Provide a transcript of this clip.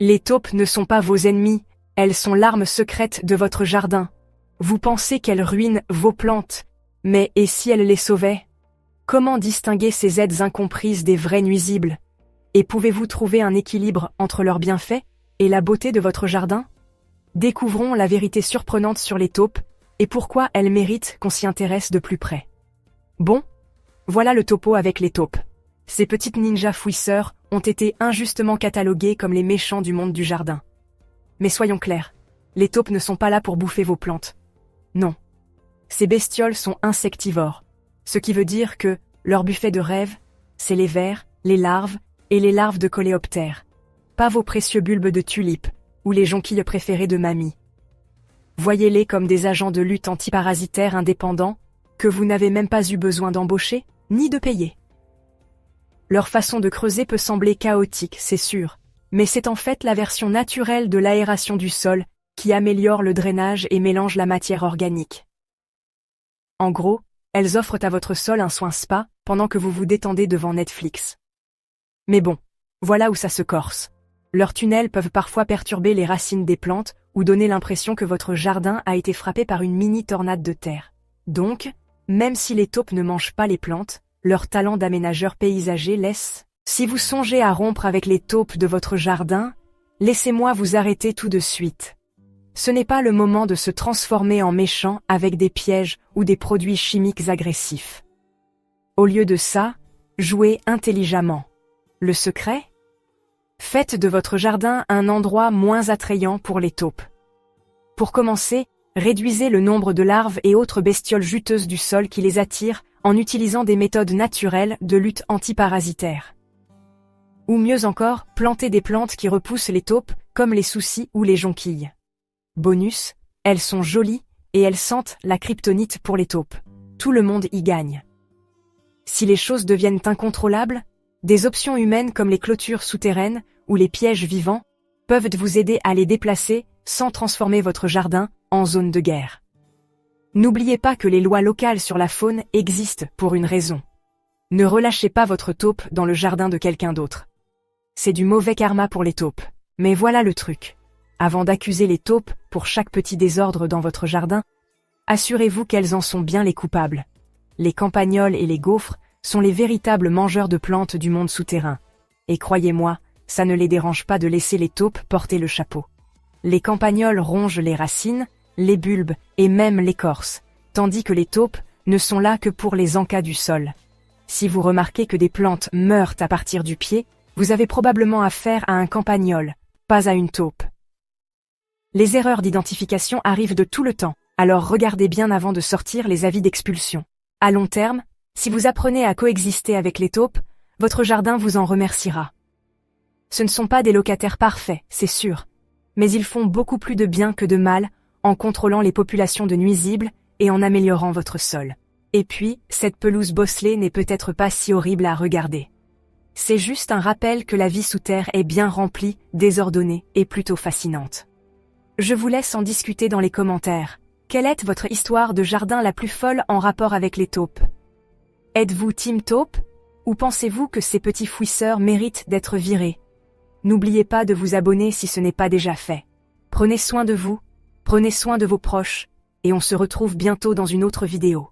Les taupes ne sont pas vos ennemis, elles sont l'arme secrète de votre jardin. Vous pensez qu'elles ruinent vos plantes, mais et si elles les sauvaient? Comment distinguer ces aides incomprises des vrais nuisibles? Et pouvez-vous trouver un équilibre entre leurs bienfaits et la beauté de votre jardin? Découvrons la vérité surprenante sur les taupes et pourquoi elles méritent qu'on s'y intéresse de plus près. Bon, voilà le topo avec les taupes. Ces petites ninjas fouisseurs ont été injustement cataloguées comme les méchants du monde du jardin. Mais soyons clairs, les taupes ne sont pas là pour bouffer vos plantes. Non. Ces bestioles sont insectivores, ce qui veut dire que leur buffet de rêve, c'est les vers, les larves et les larves de coléoptères. Pas vos précieux bulbes de tulipes ou les jonquilles préférées de mamie. Voyez-les comme des agents de lutte antiparasitaire indépendants que vous n'avez même pas eu besoin d'embaucher ni de payer. Leur façon de creuser peut sembler chaotique, c'est sûr, mais c'est en fait la version naturelle de l'aération du sol qui améliore le drainage et mélange la matière organique. En gros, elles offrent à votre sol un soin spa pendant que vous vous détendez devant Netflix. Mais bon, voilà où ça se corse. Leurs tunnels peuvent parfois perturber les racines des plantes ou donner l'impression que votre jardin a été frappé par une mini-tornade de terre. Donc, même si les taupes ne mangent pas les plantes, leur talent d'aménageur paysager laisse. Si vous songez à rompre avec les taupes de votre jardin, laissez-moi vous arrêter tout de suite. Ce n'est pas le moment de se transformer en méchant avec des pièges ou des produits chimiques agressifs. Au lieu de ça, jouez intelligemment. Le secret? Faites de votre jardin un endroit moins attrayant pour les taupes. Pour commencer, réduisez le nombre de larves et autres bestioles juteuses du sol qui les attirent en utilisant des méthodes naturelles de lutte antiparasitaire. Ou mieux encore, plantez des plantes qui repoussent les taupes, comme les soucis ou les jonquilles. Bonus, elles sont jolies et elles sentent la kryptonite pour les taupes. Tout le monde y gagne. Si les choses deviennent incontrôlables, des options humaines comme les clôtures souterraines ou les pièges vivants peuvent vous aider à les déplacer sans transformer votre jardin en zone de guerre. N'oubliez pas que les lois locales sur la faune existent pour une raison. Ne relâchez pas votre taupe dans le jardin de quelqu'un d'autre. C'est du mauvais karma pour les taupes. Mais voilà le truc. Avant d'accuser les taupes pour chaque petit désordre dans votre jardin, assurez-vous qu'elles en sont bien les coupables. Les campagnols et les gaufres sont les véritables mangeurs de plantes du monde souterrain. Et croyez-moi, ça ne les dérange pas de laisser les taupes porter le chapeau. Les campagnols rongent les racines, les bulbes et même l'écorce, tandis que les taupes ne sont là que pour les encas du sol. Si vous remarquez que des plantes meurent à partir du pied, vous avez probablement affaire à un campagnol, pas à une taupe. Les erreurs d'identification arrivent de tout le temps, alors regardez bien avant de sortir les avis d'expulsion. À long terme, si vous apprenez à coexister avec les taupes, votre jardin vous en remerciera. Ce ne sont pas des locataires parfaits, c'est sûr, mais ils font beaucoup plus de bien que de mal en contrôlant les populations de nuisibles et en améliorant votre sol. Et puis, cette pelouse bosselée n'est peut-être pas si horrible à regarder. C'est juste un rappel que la vie sous terre est bien remplie, désordonnée et plutôt fascinante. Je vous laisse en discuter dans les commentaires. Quelle est votre histoire de jardin la plus folle en rapport avec les taupes? Êtes-vous team taupe? Ou pensez-vous que ces petits fouisseurs méritent d'être virés? N'oubliez pas de vous abonner si ce n'est pas déjà fait. Prenez soin de vous, prenez soin de vos proches, et on se retrouve bientôt dans une autre vidéo.